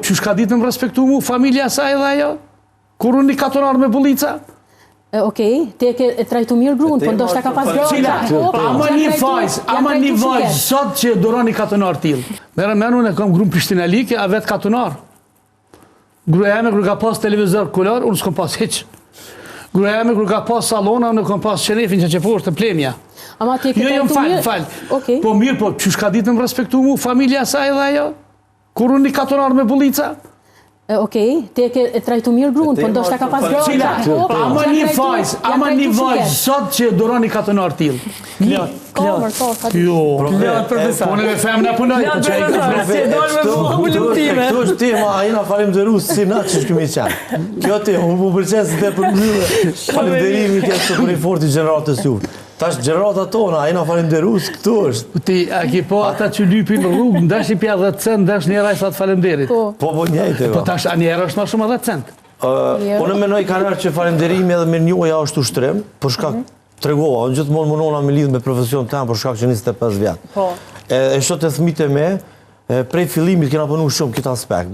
qysh ka ditë më respektu mu, familja saj dhe ajo? Kur unë një katonar me bulica? Okej, te e trajtu mirë gruën, po ndoshta ka pas Ama një vajzë sot që duron një katonar t'ilë. Merë unë e kam grunë Prishtinalike, a vetë katonar. Gruja jeme kërë ka pas televizor kulor, unë s'kom pas hiq. Gruja jeme kërë ka pas salona, unë kom pas qenefin që poshtë të plemja. Ama te ke trajtu mirë? Falë. Po mirë, po qysh ka ditë më respektu mu, familja saj dhe ajo? Kur unë një katonar me bulica? Okej, te e trajtu mirë gruën, po ndoshta ka pas Ama një vajzë sot që duron një katonar t'ilë. Po në dhe femna punoj. Këto është ti, ma jena falemderu si na që shkëmi qanë. Kjo ti, unë po përqenë si te për mjëve. Falemderimi të jetë për i forti gjeneratës ju. Tash gjenerata tona, jena falemderu së këtu është. Ti, a ki po ata që lypin në rrugë, ndash i pja 10 cent, ndash njera i sa të falemderit. Po njejte. Po tash, a njera është ma shumë 10 cent. Unë menoj kanar që falemderimi edhe me njoja është ushtrim, për shkak tregova, unë gjithmonë munona me lidhë me profesion të tamë për shkak që 25 vjetë. E shto të thmite me, prej fillimit kena punu shumë këtë aspekt.